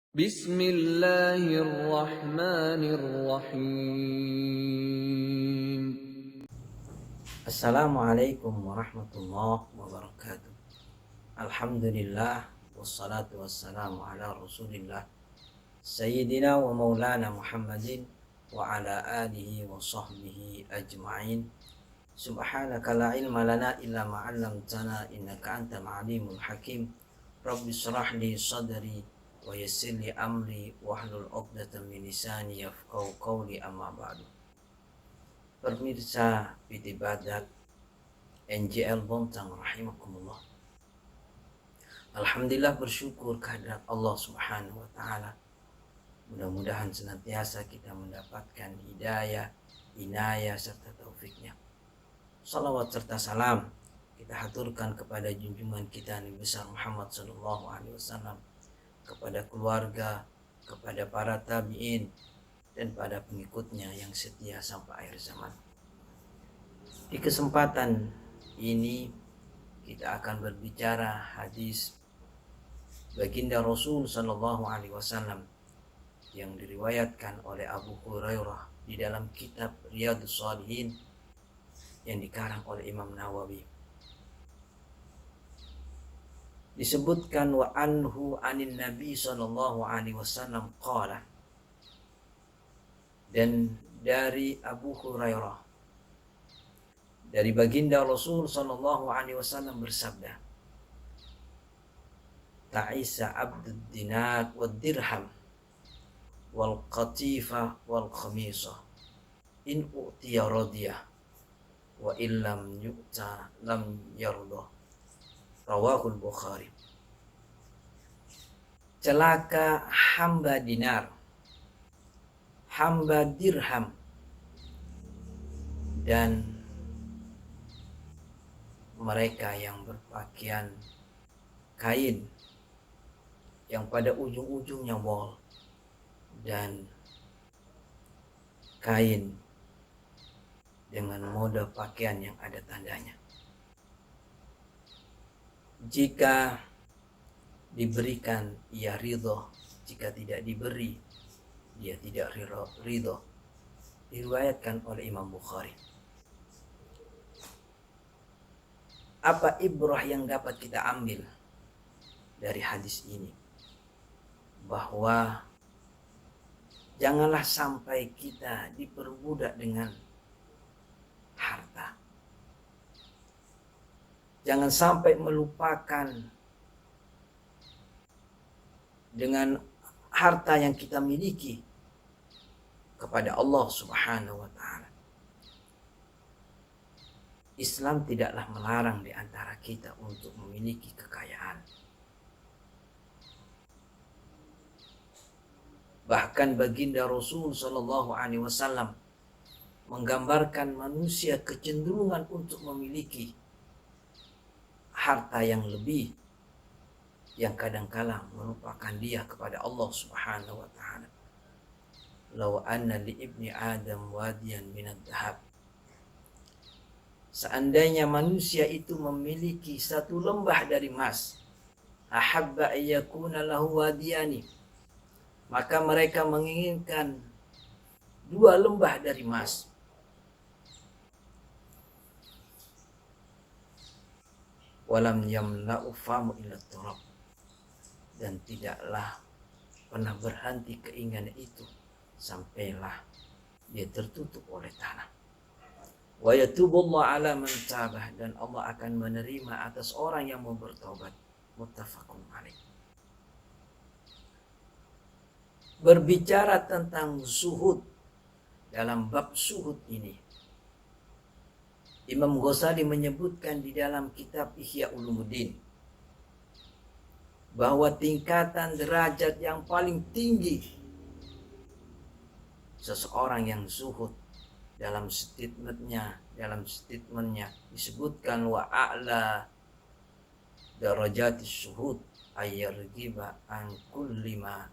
Bismillahirrahmanirrahim. Assalamualaikum warahmatullahi wabarakatuh. Alhamdulillah wassalatu wassalamu ala Rasulillah Sayyidina wa maulana Muhammadin wa ala alihi wa sahbihi ajma'in. Subhanaka la ilma lana illa ma 'allamtana innaka antal alimul hakim. Rabbi shrah li sadri wa yassir li amri wahlul 'uqdatam min lisani yafqahu qawli, amma ba'du. Pemirsa Piti Badat NJL Bontang rahimakumullah. Alhamdulillah, bersyukur kehadirat Allah Subhanahu wa taala. Mudah-mudahan senantiasa kita mendapatkan hidayah, inayah serta taufiknya. Salawat serta salam kita haturkan kepada junjungan kita Nabi besar Muhammad sallallahu alaihi wasallam, kepada keluarga, kepada para tabi'in dan pada pengikutnya yang setia sampai akhir zaman. Di kesempatan ini kita akan berbicara hadis baginda Rasul sallallahu alaihi wasallam yang diriwayatkan oleh Abu Hurairah di dalam kitab Riyadhus Shalihin yang dikarang oleh Imam Nawawi. Disebutkan wa anhu anin Nabi sallallahu alaihi wasallam qala, dan dari Abu Hurairah dari baginda Rasul sallallahu alaihi wasallam bersabda, ta'isa abdud dinar wad dirham wal qatifa wal khamisah in u'tiya radiyah wa illam yu'ta lam yardah. Rawahul Bukhari. Celaka hamba dinar, hamba dirham, dan mereka yang berpakaian kain yang pada ujung-ujungnya wol dan kain dengan mode pakaian yang ada tandanya. Jika diberikan ia ridho, jika tidak diberi dia tidak ridho. Diriwayatkan oleh Imam Bukhari. Apa ibrah yang dapat kita ambil dari hadis ini? Bahwa janganlah sampai kita diperbudak dengan harta. Jangan sampai melupakan dengan harta yang kita miliki kepada Allah Subhanahu wa taala. Islam tidaklah melarang di antara kita untuk memiliki kekayaan. Bahkan baginda Rasul sallallahu alaihi wasallam menggambarkan manusia kecenderungan untuk memiliki harta yang lebih, yang kadangkala melupakan dia kepada Allah Subhanahu wa taala. Law anna li ibni Adam wadiyan minad dhahab. Seandainya manusia itu memiliki satu lembah dari emas, ahabba ayyakuna lahu wadiyani, maka mereka menginginkan dua lembah dari emas. Walam yamla'u famu illa turab, dan tidaklah pernah berhenti keinginan itu sampailah dia tertutup oleh tanah. Wa yatubullahu ala man tabah, dan Allah akan menerima atas orang yang mau bertobat. Muttafaqun alaih. Berbicara tentang zuhud, dalam bab zuhud ini Imam Ghazali menyebutkan di dalam kitab Ihya Ulumuddin bahwa tingkatan derajat yang paling tinggi seseorang yang zuhud, dalam statementnya disebutkan wa a'la darajatis zuhud ayyarghiba an kulli ma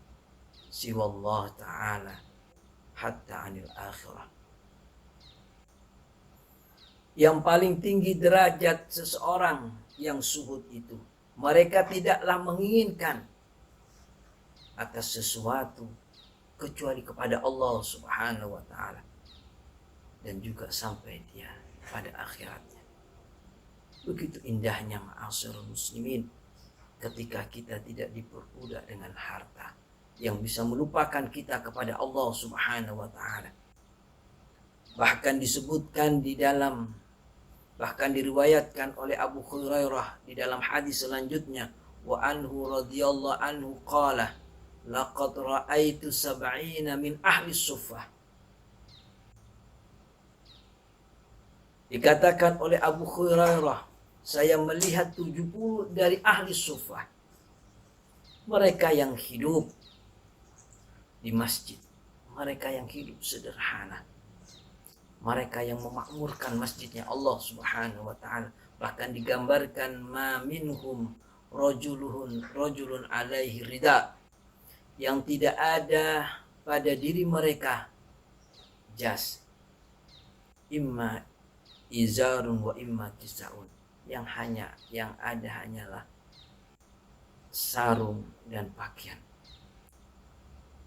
siwallah ta'ala hatta anil akhirah. Yang paling tinggi derajat seseorang yang zuhud itu, mereka tidaklah menginginkan atas sesuatu kecuali kepada Allah Subhanahu wa taala, dan juga sampai dia pada akhiratnya. Begitu indahnya ma'asyiral muslimin ketika kita tidak diperbudak dengan harta yang bisa melupakan kita kepada Allah Subhanahu wa taala. Bahkan disebutkan bahkan diriwayatkan oleh Abu Hurairah di dalam hadis selanjutnya, wa anhu radhiyallahu anhu qala laqad ra'aitu sab'ina min ahli suffah. Dikatakan oleh Abu Hurairah, saya melihat 70 dari ahli suffah, mereka yang hidup di masjid, mereka yang hidup sederhana, mereka yang memakmurkan masjidnya Allah Subhanahu wa taala. Bahkan digambarkan ma minhum rajulun alaihi rida, yang tidak ada pada diri mereka jas, imma izarun wa imma kisaun, yang ada hanyalah sarung dan pakaian.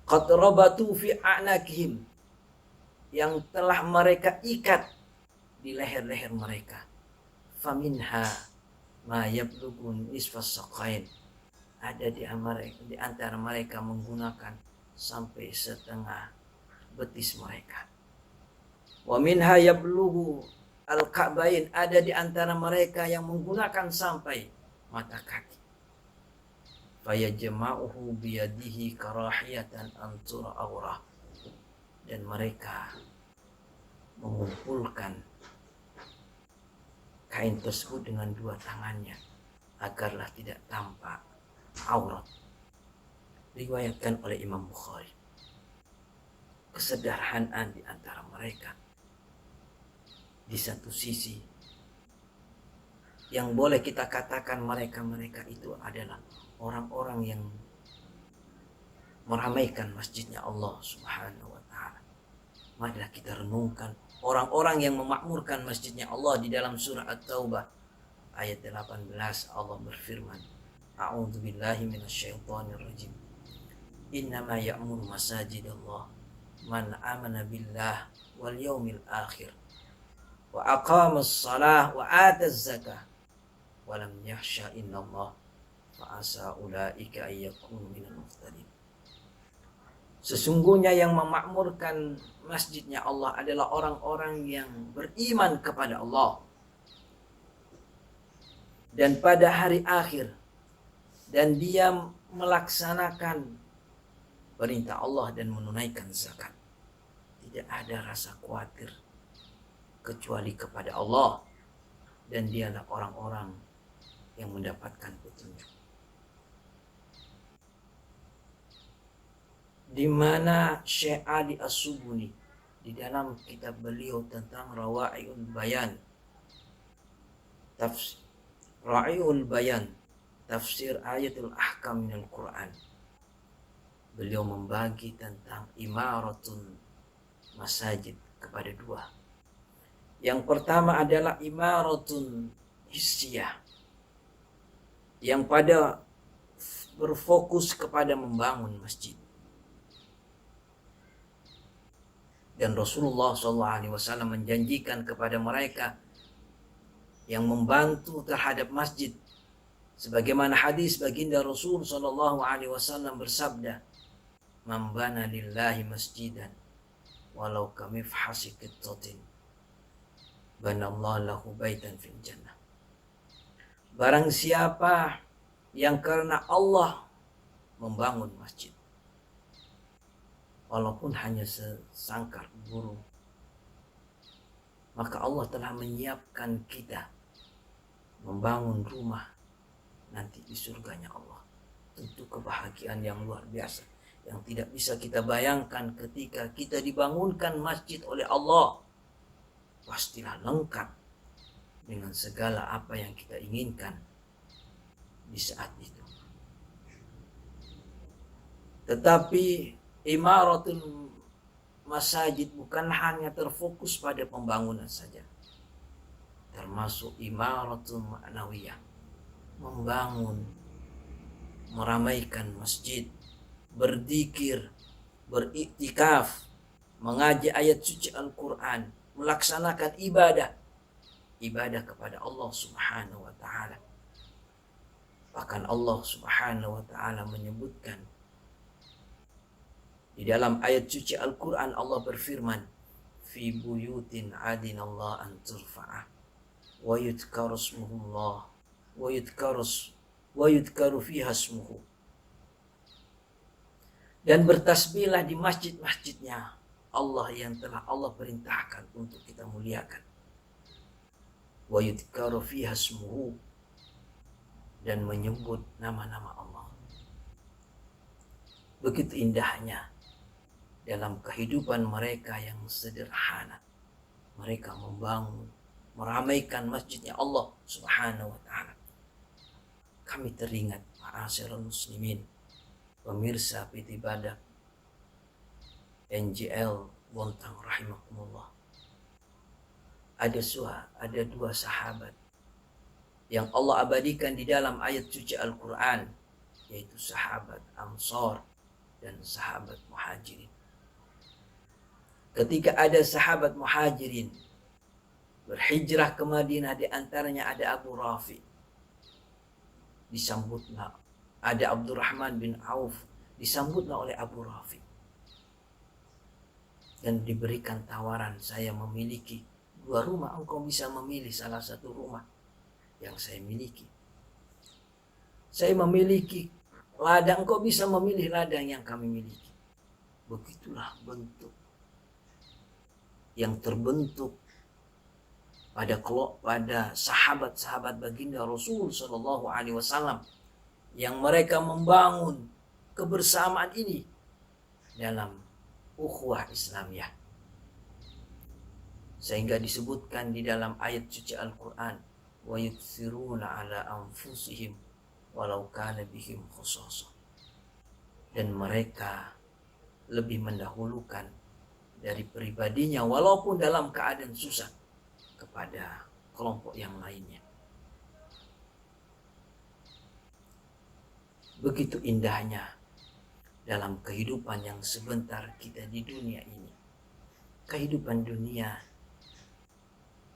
Qad rabatu fi a'naqihim, yang telah mereka ikat di leher-leher mereka. Faminha ma yablughu nisfas saqain, ada di antara mereka menggunakan sampai setengah betis mereka. Wa minha yablughu al-ka'bain, ada di antara mereka yang menggunakan sampai mata kaki. Fayajma'uhu biyadihi karahiyatan antura aurah, dan mereka mengumpulkan kain tersebut dengan dua tangannya agarlah tidak tampak aurat. Riwayatkan oleh Imam Bukhari. Kesederhanaan di antara mereka. Di satu sisi yang boleh kita katakan mereka itu adalah orang-orang yang meramaikan masjidnya Allah Subhanahu wa taala. Marilah kita renungkan orang-orang yang memakmurkan masjidnya Allah. Di dalam surah At-Taubah ayat 18 Allah berfirman, A'udzu billahi minasyaitonir rajim. Innama ya'muru masajidallah man amana billah wal yaumil akhir wa aqamas salah wa ataz zakah wa lam yakhsha illallah fa asa ulaika ayyakunu minal muhtadin. Sesungguhnya yang memakmurkan masjidnya Allah adalah orang-orang yang beriman kepada Allah dan pada hari akhir, dan dia melaksanakan perintah Allah dan menunaikan zakat. Tidak ada rasa khawatir kecuali kepada Allah, dan dialah orang-orang yang mendapatkan petunjuk. Di mana Syekh Ali As-Subuni di dalam kitab beliau tentang Rawai'ul Bayan, tafsir ayatul ahkam minal Quran, beliau membagi tentang imaratul masajid kepada dua. Yang pertama adalah imaratul hissiyah, yang pada berfokus kepada membangun masjid. Dan Rasulullah SAW menjanjikan kepada mereka yang membantu terhadap masjid, sebagaimana hadis baginda Rasul SAW bersabda, "Man bana lillahi masjidan walau kamifhasi qittatin banallahu lahu baitan fil jannah." Barang siapa yang karena Allah membangun masjid, walaupun hanya sesangkar burung, maka Allah telah menyiapkan kita membangun rumah nanti di surganya Allah. Tentu kebahagiaan yang luar biasa yang tidak bisa kita bayangkan ketika kita dibangunkan masjid oleh Allah. Pastilah lengkap dengan segala apa yang kita inginkan di saat itu. Tetapi imaratul masajid bukan hanya terfokus pada pembangunan saja, termasuk imaratul ma'nawiyah, membangun, meramaikan masjid berzikir, beriktikaf, mengaji ayat suci Al-Quran, melaksanakan ibadah kepada Allah Subhanahu wa taala. Bahkan Allah Subhanahu wa taala menyebutkan di dalam ayat suci Al-Quran, Allah berfirman, fi buyutin adinallah an turfa'ah wa yudhkaru ismuhullah wa yudhkaru fiha ismuhu. Dan bertasbihlah di masjid-masjidnya Allah yang telah Allah perintahkan untuk kita muliakan. Wa yudhkaru fiha ismuhu, dan menyebut nama-nama Allah. Begitu indahnya dalam kehidupan mereka yang sederhana. Mereka membangun, meramaikan masjidnya Allah Subhanahu wa taala. Kami teringat, ma'asyiral muslimin, pemirsa PT Badak NGL Bontang rahimakumullah. Ada dua sahabat yang Allah abadikan di dalam ayat suci Al-Quran, yaitu sahabat Ansar dan sahabat Muhajirin. Ketika ada sahabat Muhajirin berhijrah ke Madinah, di antaranya ada Abu Rafi, disambutlah, ada Abdurrahman bin Auf, disambutlah oleh Abu Rafi dan diberikan tawaran, saya memiliki 2 rumah, engkau bisa memilih salah satu rumah yang saya miliki. Saya memiliki ladang, engkau bisa memilih ladang yang kami miliki. Begitulah bentuk yang terbentuk pada sahabat-sahabat baginda Rasul Shallallahu Alaihi Wasallam, yang mereka membangun kebersamaan ini dalam ukhuwah Islamiyah, sehingga disebutkan di dalam ayat suci Al-Quran, wa yuksiruna ala anfusihim walau kana bihim khusasa, dan mereka lebih mendahulukan dari pribadinya walaupun dalam keadaan susah kepada kelompok yang lainnya. Begitu indahnya dalam kehidupan yang sebentar kita di dunia ini. Kehidupan dunia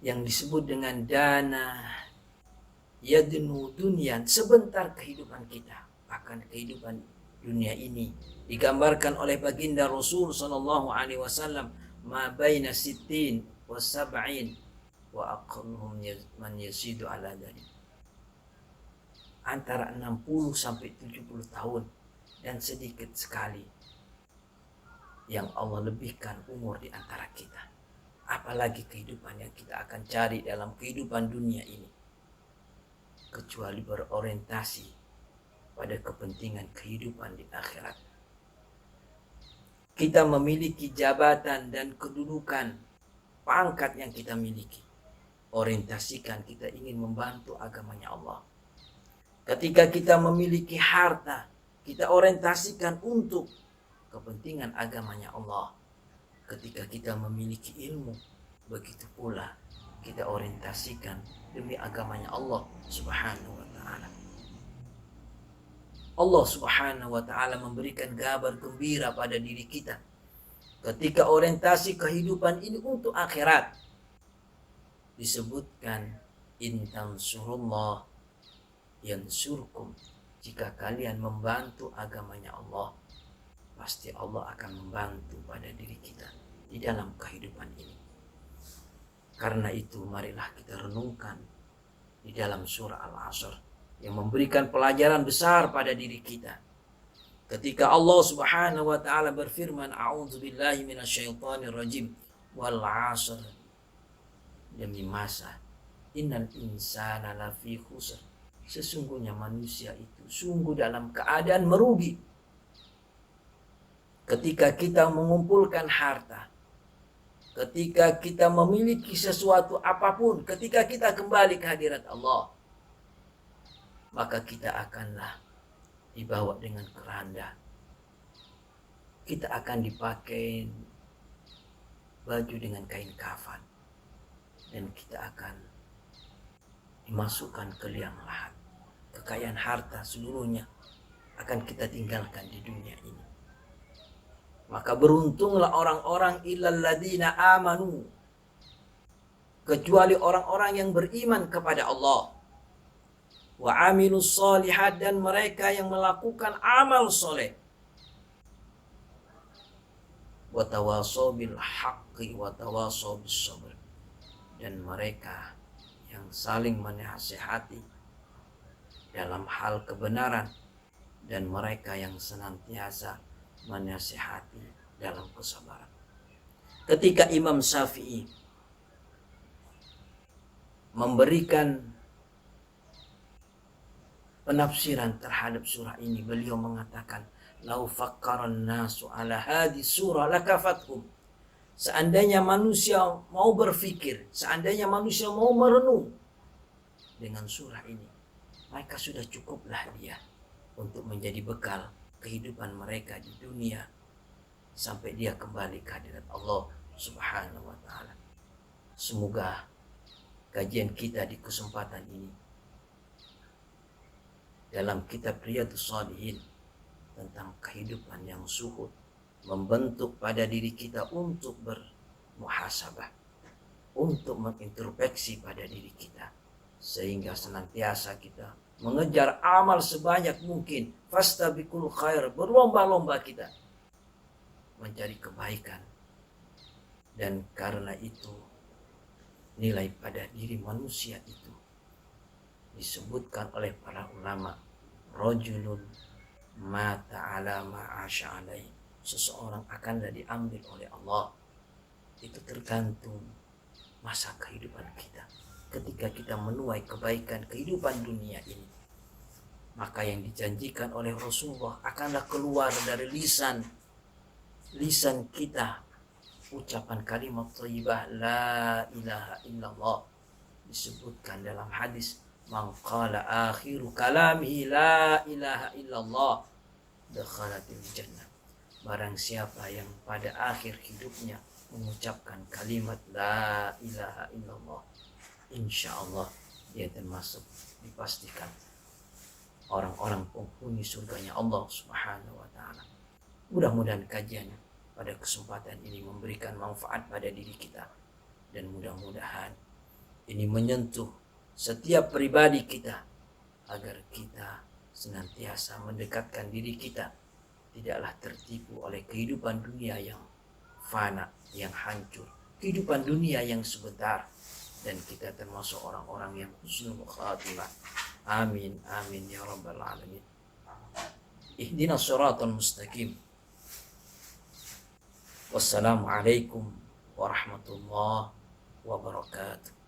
yang disebut dengan dana yadnu dunyan, sebentar kehidupan kita. Bahkan kehidupan dunia ini digambarkan oleh baginda Rasul sallallahu alaihi wasallam, ma baina sittin wa sab'in wa aqalluhum man yasidu ala dhalik, antara 60 sampai 70 tahun, dan sedikit sekali yang Allah lebihkan umur di antara kita. Apalagi kehidupan yang kita akan cari dalam kehidupan dunia ini, kecuali berorientasi pada kepentingan kehidupan di akhirat. Kita memiliki jabatan dan kedudukan, pangkat yang kita miliki. Orientasikan kita ingin membantu agamanya Allah. Ketika kita memiliki harta, kita orientasikan untuk kepentingan agamanya Allah. Ketika kita memiliki ilmu, begitu pula kita orientasikan demi agamanya Allah Subhanahu wa ta'ala. Allah Subhanahu wa ta'ala memberikan kabar gembira pada diri kita ketika orientasi kehidupan ini untuk akhirat. Disebutkan, in tansurullah yansurkum, jika kalian membantu agamanya Allah, pasti Allah akan membantu pada diri kita di dalam kehidupan ini. Karena itu marilah kita renungkan di dalam surah Al-Asr yang memberikan pelajaran besar pada diri kita. Ketika Allah Subhanahu wa taala berfirman, a'udzubillahi minasyaitonir rajim, wal 'asr, demi masa, innal insana lafi khusr, sesungguhnya manusia itu sungguh dalam keadaan merugi. Ketika kita mengumpulkan harta, ketika kita memiliki sesuatu apapun, ketika kita kembali ke hadirat Allah, maka kita akanlah dibawa dengan keranda. Kita akan dipakai baju dengan kain kafan, dan kita akan dimasukkan ke liang lahat. Kekayaan harta seluruhnya akan kita tinggalkan di dunia ini. Maka beruntunglah orang-orang illal ladzina amanu, kecuali orang-orang yang beriman kepada Allah, wa amilus solihat, dan mereka yang melakukan amal soleh, wa tawasaw bil haqqi wa tawasaw bis sabr, dan mereka yang saling menasihati dalam hal kebenaran, dan mereka yang senantiasa menasihati dalam kesabaran. Ketika Imam Syafi'i memberikan penafsiran terhadap surah ini, beliau mengatakan, lau fakkaran nasu ala hadis surah lakafathum. Seandainya manusia mau berpikir, seandainya manusia mau merenung dengan surah ini, maka sudah cukuplah dia untuk menjadi bekal kehidupan mereka di dunia sampai dia kembali ke hadirat Allah Subhanahu wa taala. Semoga kajian kita di kesempatan ini dalam kitab Riyadhus Shalihin tentang kehidupan yang zuhud membentuk pada diri kita untuk bermuhasabah, untuk mengintrospeksi pada diri kita, sehingga senantiasa kita mengejar amal sebanyak mungkin. Fastabiqul khair, berlomba-lomba kita mencari kebaikan. Dan karena itu nilai pada diri manusia itu disebutkan oleh para ulama, rajulun mata ala ma'asha alai, seseorang akan diambil oleh Allah. Itu tergantung masa kehidupan kita. Ketika kita menuai kebaikan kehidupan dunia ini, maka yang dijanjikan oleh Rasulullah akanlah keluar dari lisan kita ucapan kalimat thayyibah la ilaha illallah. Disebutkan dalam hadis, man qala akhiru kalamihi la ilaha illallah dakhalatil jannah. Barang siapa yang pada akhir hidupnya mengucapkan kalimat la ilaha illallah, insya Allah dia termasuk, dipastikan orang-orang penghuni surganya Allah Subhanahu wa taala. Mudah-mudahan kajian pada kesempatan ini memberikan manfaat pada diri kita, dan mudah-mudahan ini menyentuh setiap pribadi kita agar kita senantiasa mendekatkan diri kita tidaklah tertipu oleh kehidupan dunia yang fana, yang hancur, kehidupan dunia yang sebentar, dan kita termasuk orang-orang yang husnul khatimah. Amin amin ya rabbal alamin. Ihdinas siratal mustaqim. Wassalamualaikum warahmatullahi wabarakatuh.